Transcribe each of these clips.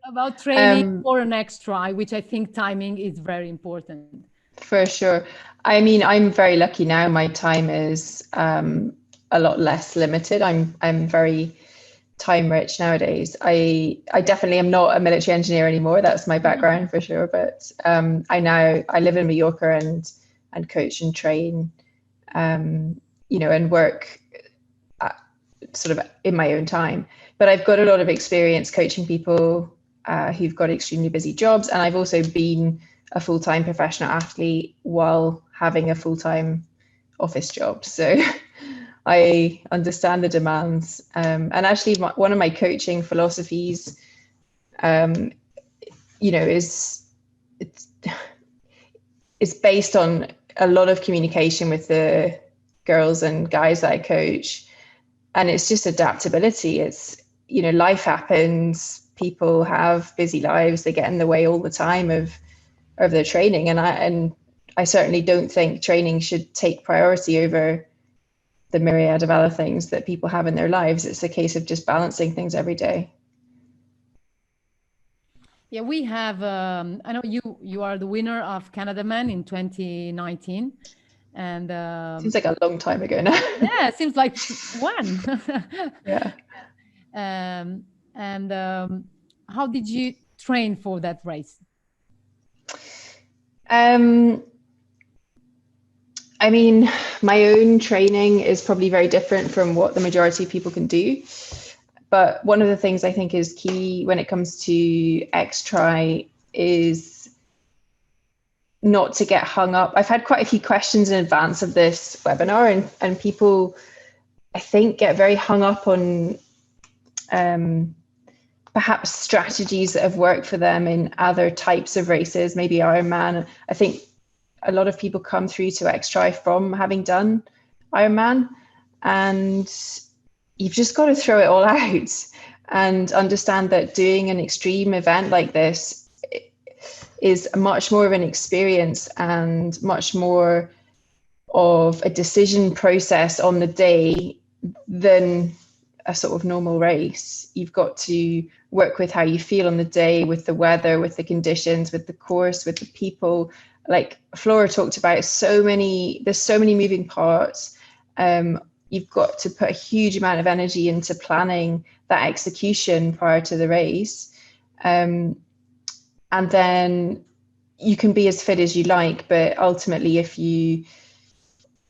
about training for an XTRI, which I think timing is very important. For sure. I mean, I'm very lucky now. My time is a lot less limited. I'm very time rich nowadays. I definitely am not a military engineer anymore. That's my background for sure. But I live in Mallorca and coach and train, and work sort of in my own time. But I've got a lot of experience coaching people who've got extremely busy jobs, and I've also been a full-time professional athlete while having a full-time office job. So I understand the demands. And actually, one of my coaching philosophies, is based on a lot of communication with the girls and guys that I coach. And it's just adaptability. It's, life happens. People have busy lives. They get in the way all the time of their training. And I certainly don't think training should take priority over the myriad of other things that people have in their lives. It's a case of just balancing things every day. Yeah, we have, I know you are the winner of Canadaman in 2019. And seems like a long time ago now. Yeah, it seems like one. Yeah. And how did you train for that race? I mean, my own training is probably very different from what the majority of people can do. But one of the things I think is key when it comes to XTRI is not to get hung up. I've had quite a few questions in advance of this webinar, and people, I think, get very hung up on perhaps strategies that have worked for them in other types of races, maybe Ironman. I think a lot of people come through to XTRI from having done Ironman, and you've just got to throw it all out and understand that doing an extreme event like this is much more of an experience and much more of a decision process on the day than a sort of normal race. You've got to work with how you feel on the day, with the weather, with the conditions, with the course, with the people. Like Flora talked about, there's so many moving parts. You've got to put a huge amount of energy into planning that execution prior to the race. And then you can be as fit as you like, but ultimately if you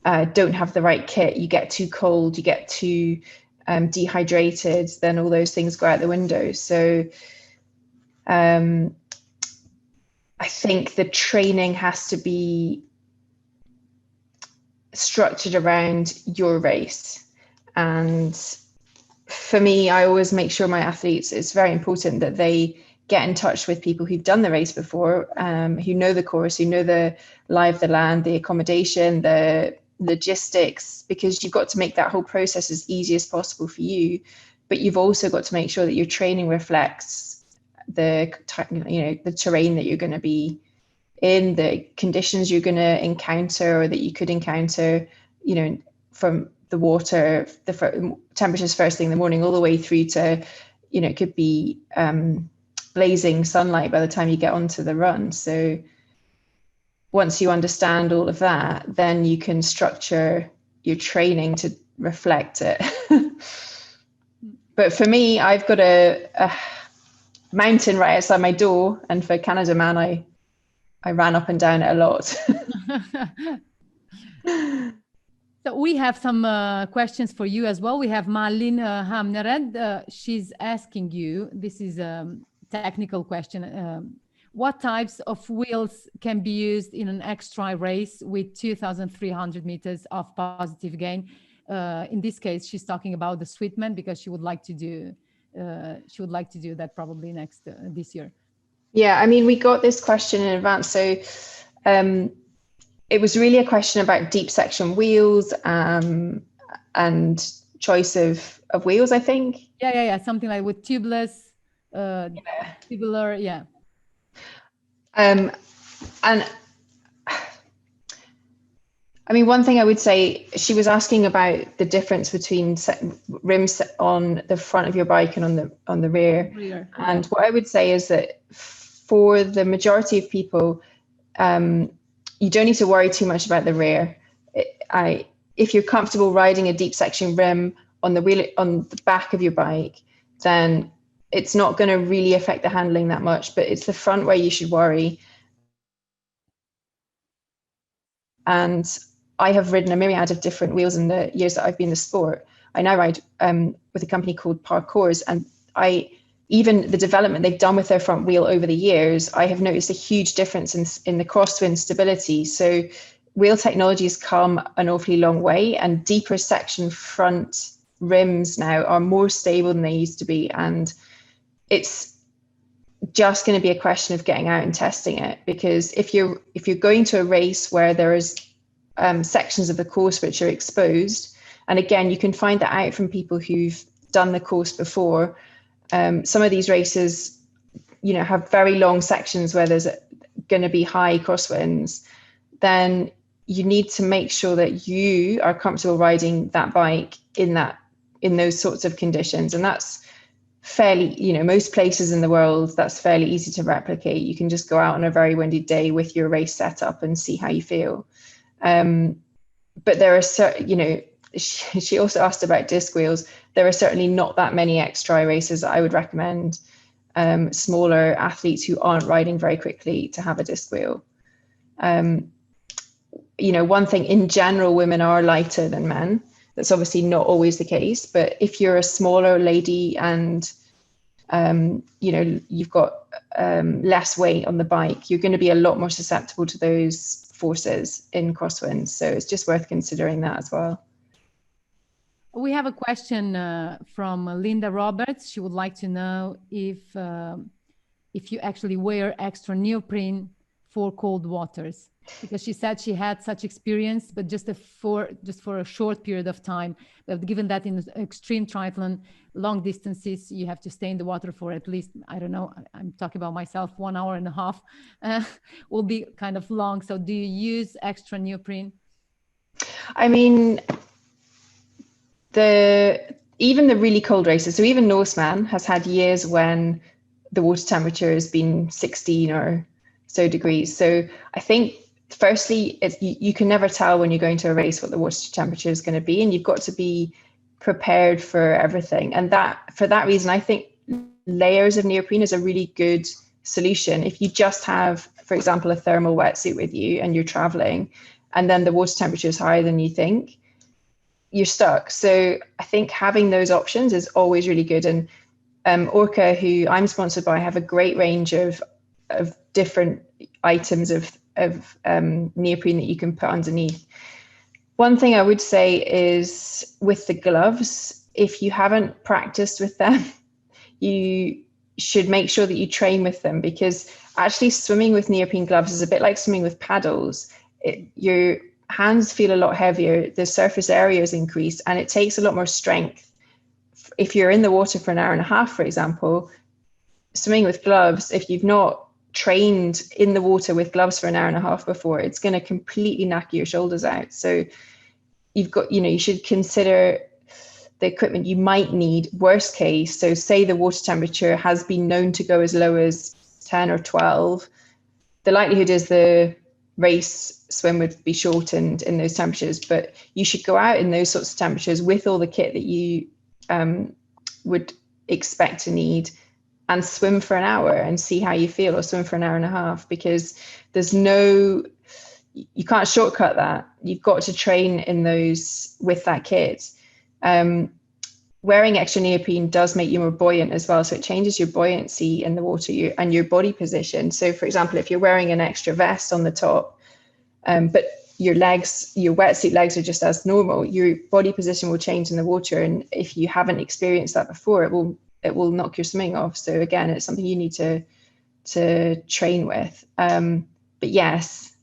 don't have the right kit, you get too cold, you get too dehydrated, then all those things go out the window. So I think the training has to be structured around your race. And for me, I always make sure my athletes, it's very important that they get in touch with people who've done the race before, who know the course, who know the lie of the land, the accommodation, the logistics, because you've got to make that whole process as easy as possible for you. But you've also got to make sure that your training reflects the terrain that you're going to be in, the conditions you're going to encounter or that you could encounter, from the water, the temperatures first thing in the morning, all the way through to, it could be blazing sunlight by the time you get onto the run. So once you understand all of that, then you can structure your training to reflect it. But for me, I've got a mountain right outside my door, and for Canadaman, I ran up and down it a lot. So we have some questions for you as well. We have Malin Hamnered. She's asking you, this is a technical question, what types of wheels can be used in an XTRI race with 2,300 meters of positive gain? In this case, she's talking about the Sweetman, because she would like to do that probably this year. Yeah, I mean, we got this question in advance. So it was really a question about deep section wheels and choice of wheels, I think. Yeah. Something like with tubeless, tubular, yeah. And I mean, one thing I would say, she was asking about the difference between rims on the front of your bike and on the rear. And what I would say is that for the majority of people, you don't need to worry too much about the rear. If you're comfortable riding a deep section rim on the back of your bike, then it's not going to really affect the handling that much. But it's the front where you should worry. And I have ridden a myriad of different wheels in the years that I've been in the sport. I now ride with a company called Parcours, and even the development they've done with their front wheel over the years, I have noticed a huge difference in the crosswind stability. So wheel technology has come an awfully long way, and deeper section front rims now are more stable than they used to be. And it's just going to be a question of getting out and testing it, because if you're going to a race where there is sections of the course which are exposed, and again, you can find that out from people who've done the course before. Some of these races, have very long sections where there's going to be high crosswinds. Then you need to make sure that you are comfortable riding that bike in those sorts of conditions, and that's fairly, most places in the world, that's fairly easy to replicate. You can just go out on a very windy day with your race setup and see how you feel. But there are certain, she also asked about disc wheels. There are certainly not that many XTRI races that I would recommend smaller athletes who aren't riding very quickly to have a disc wheel. One thing, in general, women are lighter than men. That's obviously not always the case, but if you're a smaller lady and you've got less weight on the bike, you're going to be a lot more susceptible to those forces in crosswinds. So it's just worth considering that as well. We have a question from Linda Roberts. She would like to know if you actually wear extra neoprene for cold waters, because she said she had such experience, but just for a short period of time. But given that in extreme triathlon, long distances, you have to stay in the water for at least, I don't know, I'm talking about myself, 1.5 hours will be kind of long. So do you use extra neoprene? I mean, even the really cold races, so even Norseman has had years when the water temperature has been 16 or so degrees. So I think, firstly, you can never tell when you're going to a race what the water temperature is going to be, and you've got to be prepared for everything. And for that reason, I think layers of neoprene is a really good solution. If you just have, for example, a thermal wetsuit with you and you're traveling, and then the water temperature is higher than you think, you're stuck. So I think having those options is always really good. And Orca, who I'm sponsored by, have a great range of different items of neoprene that you can put underneath. One thing I would say is with the gloves, if you haven't practiced with them, you should make sure that you train with them, because actually swimming with neoprene gloves is a bit like swimming with paddles. Your hands feel a lot heavier, the surface area is increased, and it takes a lot more strength. If you're in the water for 1.5 hours, for example, swimming with gloves, if you've not trained in the water with gloves for 1.5 hours before, it's going to completely knock your shoulders out. So you should consider the equipment you might need, worst case. So say the water temperature has been known to go as low as 10 or 12, the likelihood is the race swim would be shortened in those temperatures, but you should go out in those sorts of temperatures with all the kit that you would expect to need, and swim for 1 hour and see how you feel, or swim for 1.5 hours, because you can't shortcut that. You've got to train in those with that kit. Wearing extra neoprene does make you more buoyant as well. So it changes your buoyancy in the water and your body position. So for example, if you're wearing an extra vest on the top, but your wetsuit legs are just as normal, your body position will change in the water. And if you haven't experienced that before, it will knock your swimming off. So again, it's something you need to train with. But yes,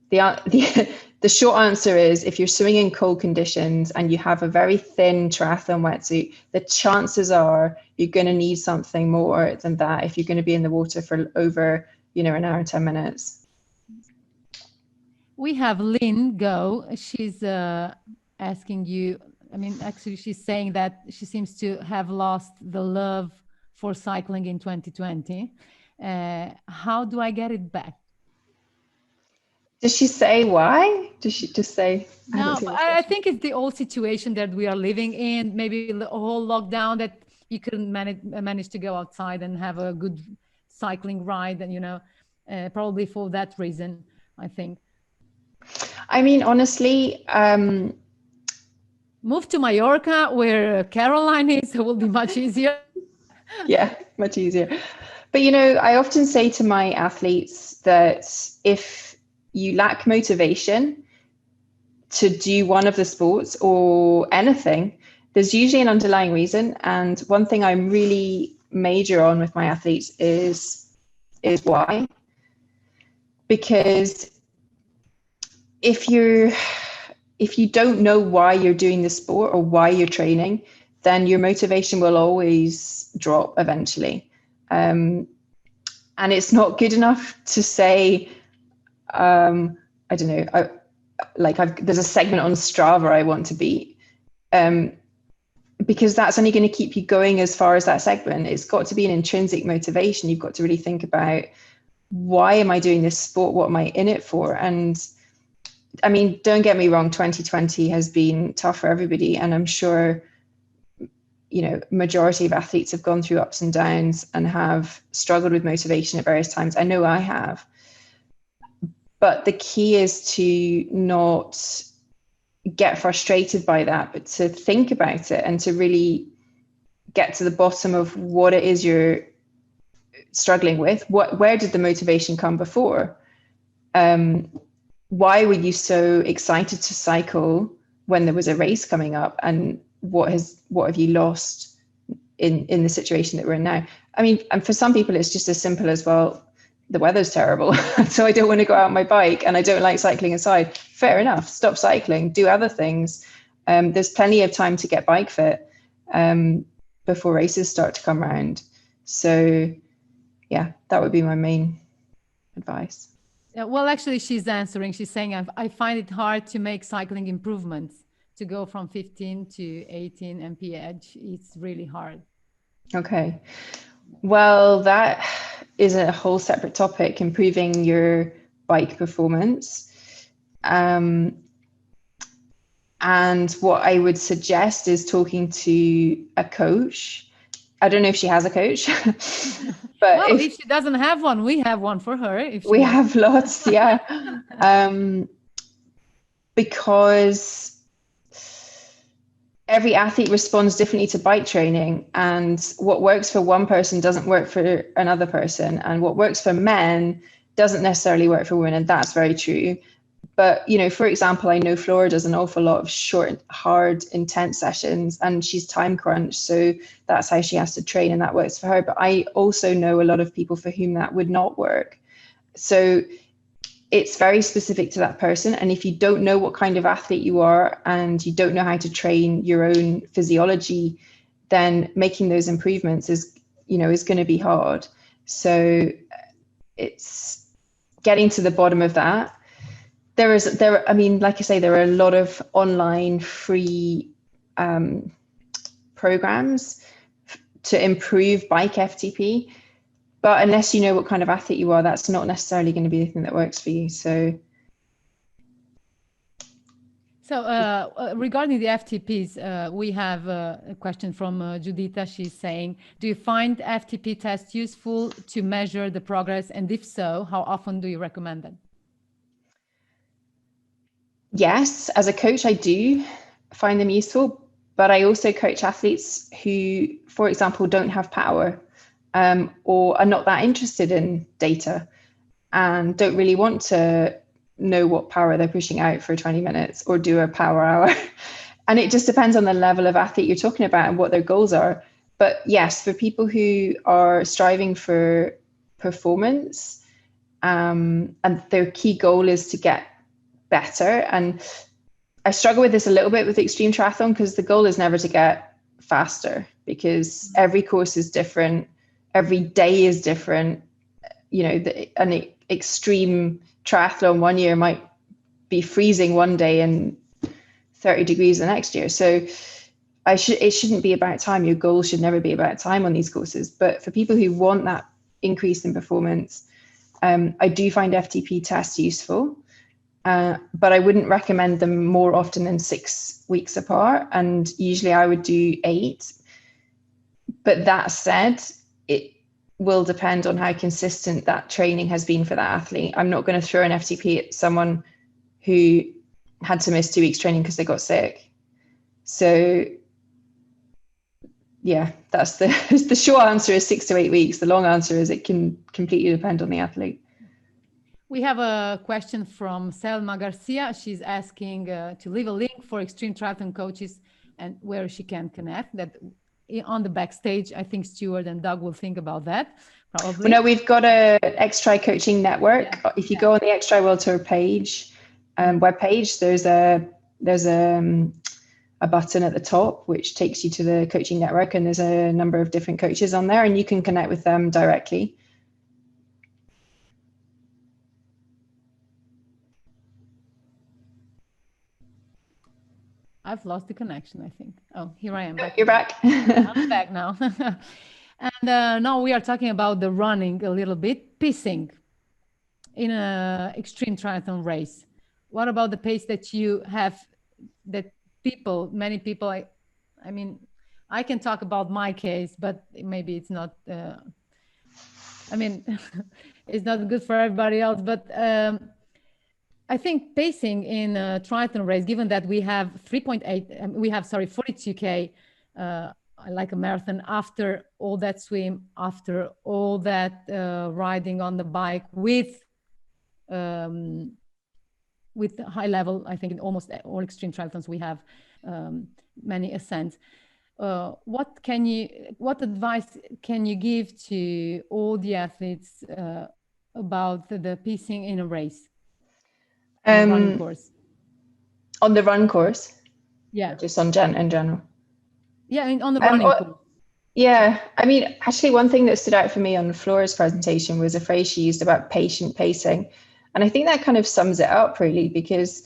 the short answer is, if you're swimming in cold conditions and you have a very thin triathlon wetsuit, the chances are you're going to need something more than that if you're going to be in the water for over, 1 hour and 10 minutes. We have Lynn Go. She's asking you, I mean, actually, she's saying that she seems to have lost the love for cycling in 2020. How do I get it back? Does she say why? Does she just say? No, but I think it's the old situation that we are living in, maybe a whole lockdown that you couldn't manage to go outside and have a good cycling ride. And, probably for that reason, I think. I mean, honestly, move to Mallorca where Caroline is, it will be much easier. Yeah, much easier. But, I often say to my athletes that if you lack motivation to do one of the sports or anything, there's usually an underlying reason. And one thing I'm really major on with my athletes is why. Because if you don't know why you're doing the sport or why you're training, then your motivation will always drop eventually. And it's not good enough to say, I don't know, there's a segment on Strava I want to beat, because that's only going to keep you going as far as that segment. It's got to be an intrinsic motivation. You've got to really think about, why am I doing this sport? What am I in it for? And I mean, don't get me wrong, 2020 has been tough for everybody. And I'm sure, majority of athletes have gone through ups and downs and have struggled with motivation at various times. I know I have. But the key is to not get frustrated by that, but to think about it and to really get to the bottom of what it is you're struggling with. Where did the motivation come before? Why were you so excited to cycle when there was a race coming up? And what have you lost in the situation that we're in now? I mean, and for some people, it's just as simple as, well, the weather's terrible, so I don't want to go out on my bike and I don't like cycling inside. Fair enough. Stop cycling, do other things. There's plenty of time to get bike fit before races start to come around. So yeah, that would be my main advice. Yeah, well, actually, she's answering. She's saying, I find it hard to make cycling improvements, to go from 15 to 18 mph. It's really hard. Okay. Well, that is a whole separate topic, improving your bike performance. And what I would suggest is talking to a coach. I don't know if she has a coach, but well, if she doesn't have one, we have one for her. We have lots, yeah. Because every athlete responds differently to bike training, and what works for one person doesn't work for another person, and what works for men doesn't necessarily work for women, and that's very true. But, for example, I know Flora does an awful lot of short, hard, intense sessions, and she's time crunched, so that's how she has to train, and that works for her. But I also know a lot of people for whom that would not work. So it's very specific to that person. And if you don't know what kind of athlete you are and you don't know how to train your own physiology, then making those improvements is going to be hard. So it's getting to the bottom of that. I mean, like I say, there are a lot of online free programs to improve bike FTP. But unless you know what kind of athlete you are, that's not necessarily going to be the thing that works for you. So regarding the FTPs, we have a question from Judita. She's saying, do you find FTP tests useful to measure the progress? And if so, how often do you recommend them? Yes, as a coach, I do find them useful, but I also coach athletes who, for example, don't have power. Or are not that interested in data and don't really want to know what power they're pushing out for 20 minutes or do a power hour. And it just depends on the level of athlete you're talking about and what their goals are. But yes, for people who are striving for performance and their key goal is to get better. And I struggle with this a little bit with extreme triathlon because the goal is never to get faster, because every course is different. Every day is different. An extreme triathlon one year might be freezing one day and 30 degrees the next year. So it shouldn't be about time. Your goal should never be about time on these courses. But for people who want that increase in performance, I do find FTP tests useful, but I wouldn't recommend them more often than 6 weeks apart. And usually I would do 8. But that said, it will depend on how consistent that training has been for that athlete. I'm not going to throw an FTP at someone who had to miss 2 weeks training because they got sick. So yeah, that's the short answer is 6 to 8 weeks. The long answer is it can completely depend on the athlete. We have a question from Selma Garcia. She's asking to leave a link for extreme triathlon coaches and where she can connect. That on the backstage, I think Stuart and Doug will think about that probably. Well, no, we've got a XTRI coaching network. Yeah. If you go on the XTRI World Tour page, webpage, there's a button at the top which takes you to the coaching network, and there's a number of different coaches on there, and you can connect with them directly. I've lost the connection, I think. Oh, here I am. Back. You're back. I'm back now. And now we are talking about the running a little bit, pacing in an extreme triathlon race. What about the pace that you have, that many people, I mean, I can talk about my case, but maybe it's not, I mean, it's not good for everybody else, but I think pacing in a triathlon race, given that we have 42K, like a marathon, after all that swim, after all that riding on the bike with high level, I think in almost all extreme triathlons, we have many ascents. What advice can you give to all the athletes about the pacing in a race? Running course. On the run course? Yeah. Just in general? Yeah, on the running course. Yeah, I mean, actually one thing that stood out for me on Flora's presentation was a phrase she used about patient pacing. And I think that kind of sums it up really, because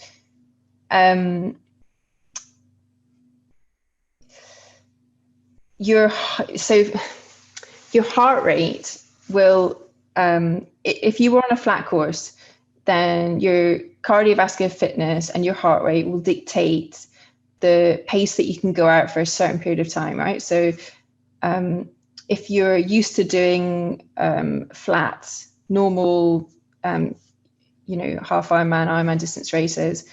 your heart rate will, if you were on a flat course, then your cardiovascular fitness and your heart rate will dictate the pace that you can go out for a certain period of time, right? So if you're used to doing flat, normal, half Ironman distance races,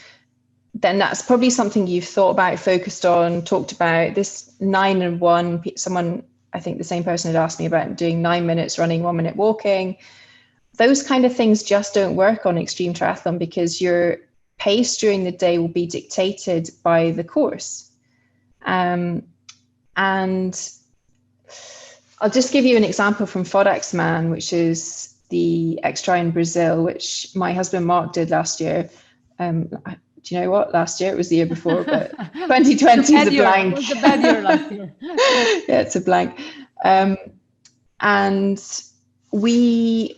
then that's probably something you've thought about, focused on, talked about. This 9 and 1, someone, I think the same person had asked me about doing 9 minutes running, 1 minute walking. Those kind of things just don't work on extreme triathlon, because your pace during the day will be dictated by the course. And I'll just give you an example from FODAXMAN, which is the XTRI in Brazil, which my husband Mark did last year. Do you know what? Last year, it was the year before, but 2020 is a blank. It was a bad year last year. Yeah, it's a blank. And we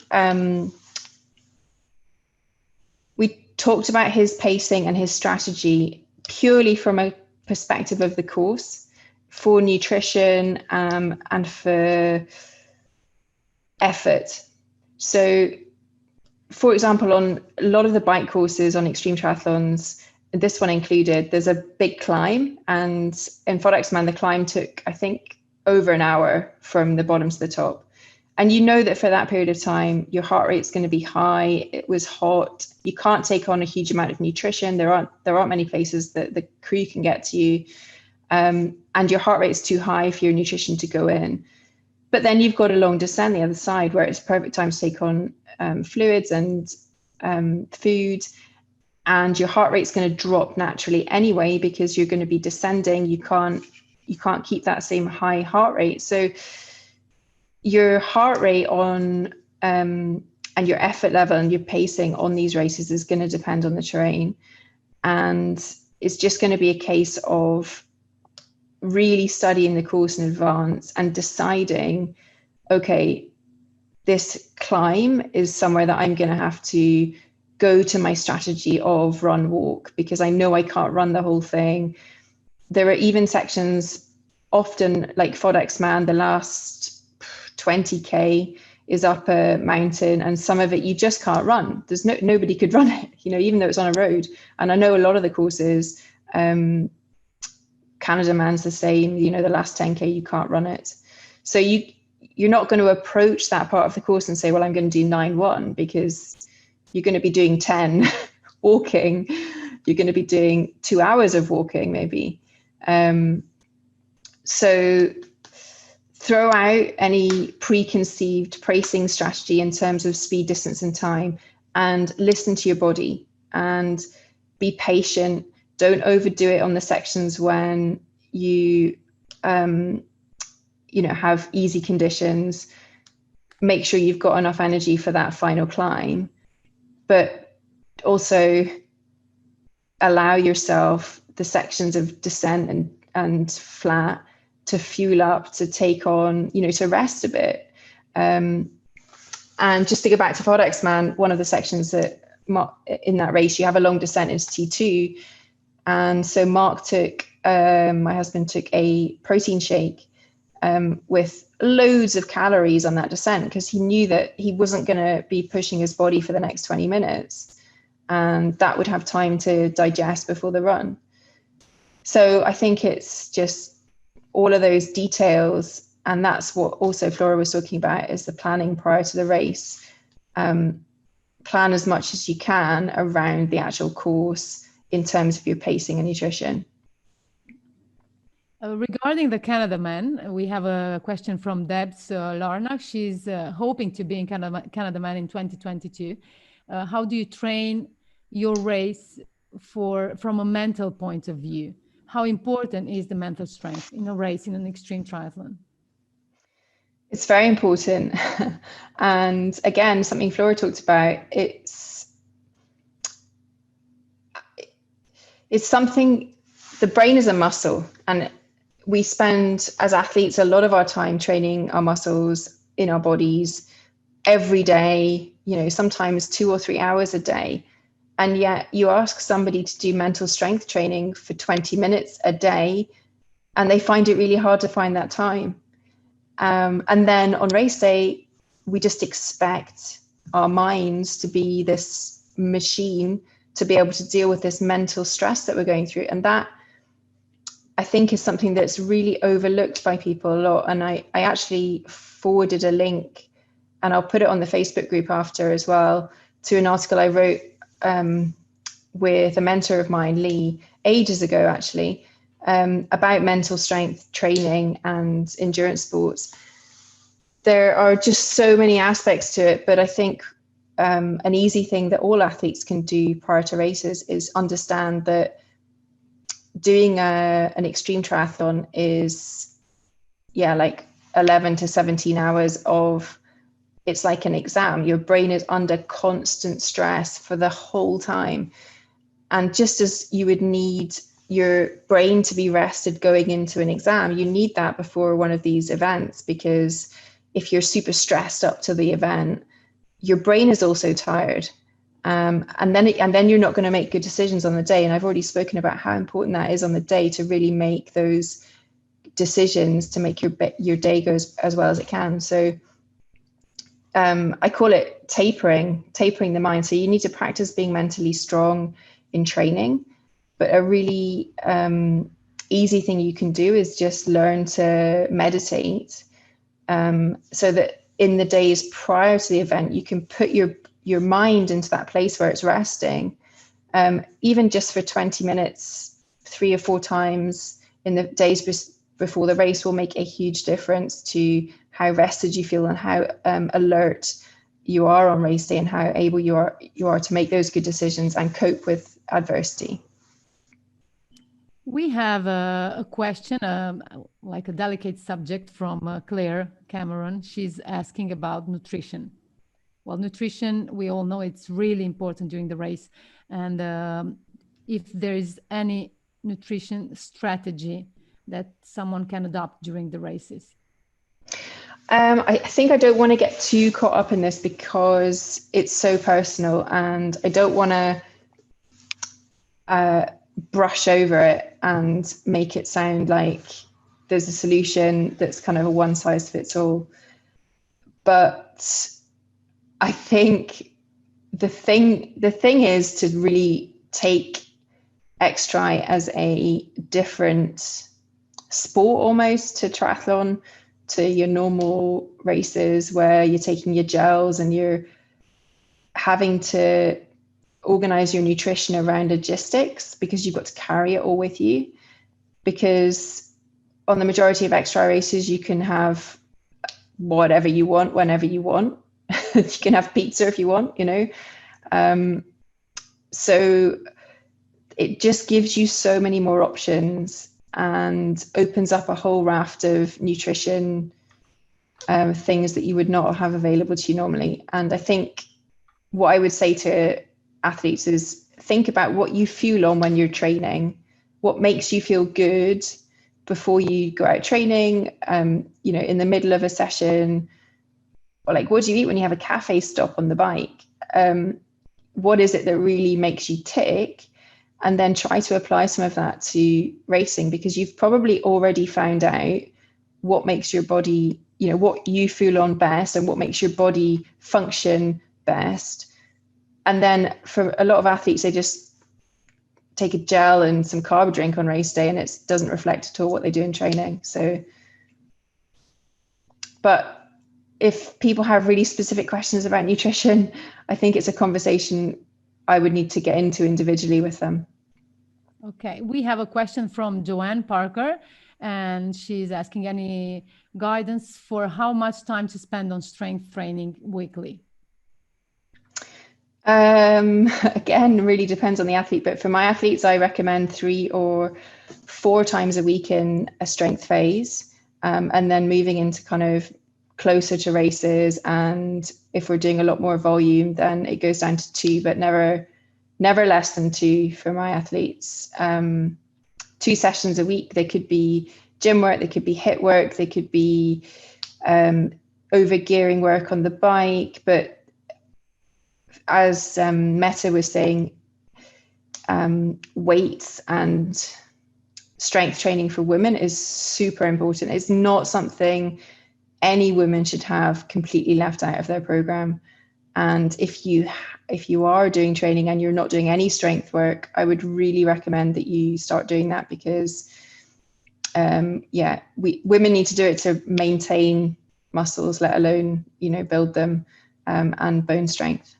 talked about his pacing and his strategy purely from a perspective of the course, for nutrition and for effort. So, for example, on a lot of the bike courses on extreme triathlons, this one included, there's a big climb, and in FODAXMAN, the climb took, I think, over an hour from the bottom to the top. And you know that for that period of time, your heart rate's going to be high. It was hot. You can't take on a huge amount of nutrition. There aren't many places that the crew can get to you. And your heart rate's too high for your nutrition to go in. But then you've got a long descent the other side, where it's a perfect time to take on fluids and food. And your heart rate's going to drop naturally anyway, because you're going to be descending. You can't keep that same high heart rate. So your heart rate on and your effort level and your pacing on these races is going to depend on the terrain. And it's just going to be a case of really studying the course in advance and deciding, okay, this climb is somewhere that I'm going to have to go to my strategy of run walk, because I know I can't run the whole thing. There are even sections, often like Fodex Man, the last 20k is up a mountain, and some of it you just can't run. There's nobody could run it, you know, even though it's on a road. And I know a lot of the courses, Canadaman's the same, you know, the last 10k you can't run it. So you're not going to approach that part of the course and say, well, I'm going to do 9-1, because you're going to be doing 10 walking. You're going to be doing 2 hours of walking maybe. So throw out any preconceived pacing strategy in terms of speed, distance, and time, and listen to your body and be patient. Don't overdo it on the sections when you, have easy conditions. Make sure you've got enough energy for that final climb, but also allow yourself the sections of descent and flat to fuel up, to take on, to rest a bit. And just to go back to Fodex Man, one of the sections that in that race, you have a long descent into T2. And so Mark took, my husband took a protein shake with loads of calories on that descent, because he knew that he wasn't going to be pushing his body for the next 20 minutes. And that would have time to digest before the run. So I think it's just all of those details, and that's what also Flora was talking about, is the planning prior to the race. Plan as much as you can around the actual course in terms of your pacing and nutrition. Regarding the Canadaman, we have a question from Debs Larnach. She's hoping to be in Canadaman in 2022. How do you train your race from a mental point of view? How important is the mental strength in a race, in an extreme triathlon? It's very important. And again, something Flora talked about, it's something, the brain is a muscle, and we spend as athletes a lot of our time training our muscles in our bodies every day, sometimes 2 or 3 hours a day. And yet you ask somebody to do mental strength training for 20 minutes a day, and they find it really hard to find that time. And then on race day, we just expect our minds to be this machine to be able to deal with this mental stress that we're going through. And that, I think, is something that's really overlooked by people a lot. And I actually forwarded a link, and I'll put it on the Facebook group after as well, to an article I wrote with a mentor of mine, Lee, ages ago, actually, about mental strength training and endurance sports. There are just so many aspects to it, but I think an easy thing that all athletes can do prior to races is understand that doing an extreme triathlon is, like 11 to 17 hours of, it's like an exam. Your brain is under constant stress for the whole time. And just as you would need your brain to be rested going into an exam, you need that before one of these events, because if you're super stressed up to the event, your brain is also tired. And then you're not going to make good decisions on the day. And I've already spoken about how important that is on the day, to really make those decisions to make your day go as well as it can. So I call it tapering the mind. So you need to practice being mentally strong in training, but a really easy thing you can do is just learn to meditate, so that in the days prior to the event, you can put your mind into that place where it's resting, even just for 20 minutes, 3 or 4 times in the days before the race will make a huge difference to how rested you feel and how alert you are on race day, and how able you are to make those good decisions and cope with adversity. We have a question, like a delicate subject, from Claire Cameron. She's asking about nutrition. Well, nutrition, we all know it's really important during the race. And if there is any nutrition strategy that someone can adopt during the races. I think I don't want to get too caught up in this because it's so personal, and I don't want to brush over it and make it sound like there's a solution that's kind of a one size fits all. But I think the thing is to really take XTRI as a different sport almost to triathlon, to your normal races where you're taking your gels and you're having to organize your nutrition around logistics, because you've got to carry it all with you. Because on the majority of XTRI races, you can have whatever you want, whenever you want. You can have pizza if you want, you know. So it just gives you so many more options and opens up a whole raft of nutrition things that you would not have available to you normally. And I think what I would say to athletes is think about what you fuel on when you're training, what makes you feel good before you go out training, you know, in the middle of a session, or like, what do you eat when you have a cafe stop on the bike? What is it that really makes you tick? And then try to apply some of that to racing, because you've probably already found out what makes your body, you know, what you feel on best and what makes your body function best. And then for a lot of athletes, they just take a gel and some carb drink on race day, and it doesn't reflect at all what they do in training. So, but if people have really specific questions about nutrition, I think it's a conversation I would need to get into individually with them. Okay, we have a question from Joanne Parker, and she's asking any guidance for how much time to spend on strength training weekly. Again, really depends on the athlete, but for my athletes, I recommend 3 or 4 times a week in a strength phase, and then moving into kind of closer to races. And if we're doing a lot more volume, then it goes down to 2, but never less than 2 for my athletes. 2 sessions a week. They could be gym work, they could be HIIT work, they could be over gearing work on the bike. But as Meta was saying, weights and strength training for women is super important. It's not something any woman should have completely left out of their program. And if you are doing training and you're not doing any strength work, I would really recommend that you start doing that, because women need to do it to maintain muscles, let alone, you know, build them, and bone strength.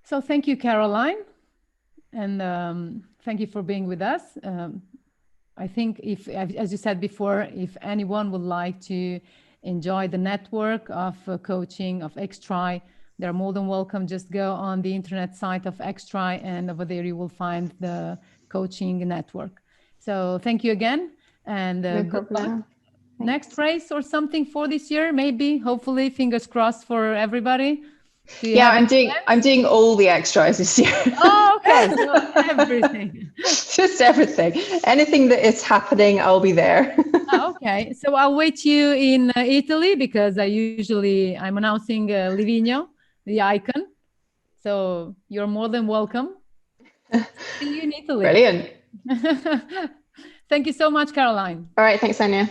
So thank you, Caroline, and thank you for being with us. I think if, as you said before, if anyone would like to enjoy the network of coaching of XTRI, they're more than welcome. Just go on the internet site of XTRI, and over there you will find the coaching network. So thank you again, and good luck. Next race or something for this year, maybe, hopefully, fingers crossed for everybody. Yeah, I'm doing all the XTRIs this year. Oh, okay. So everything. Just everything. Anything that is happening, I'll be there. Okay. So I'll wait you in Italy, because I'm announcing Livigno, the icon. So you're more than welcome. See you in Italy. Brilliant. Thank you so much, Caroline. All right. Thanks, Anya.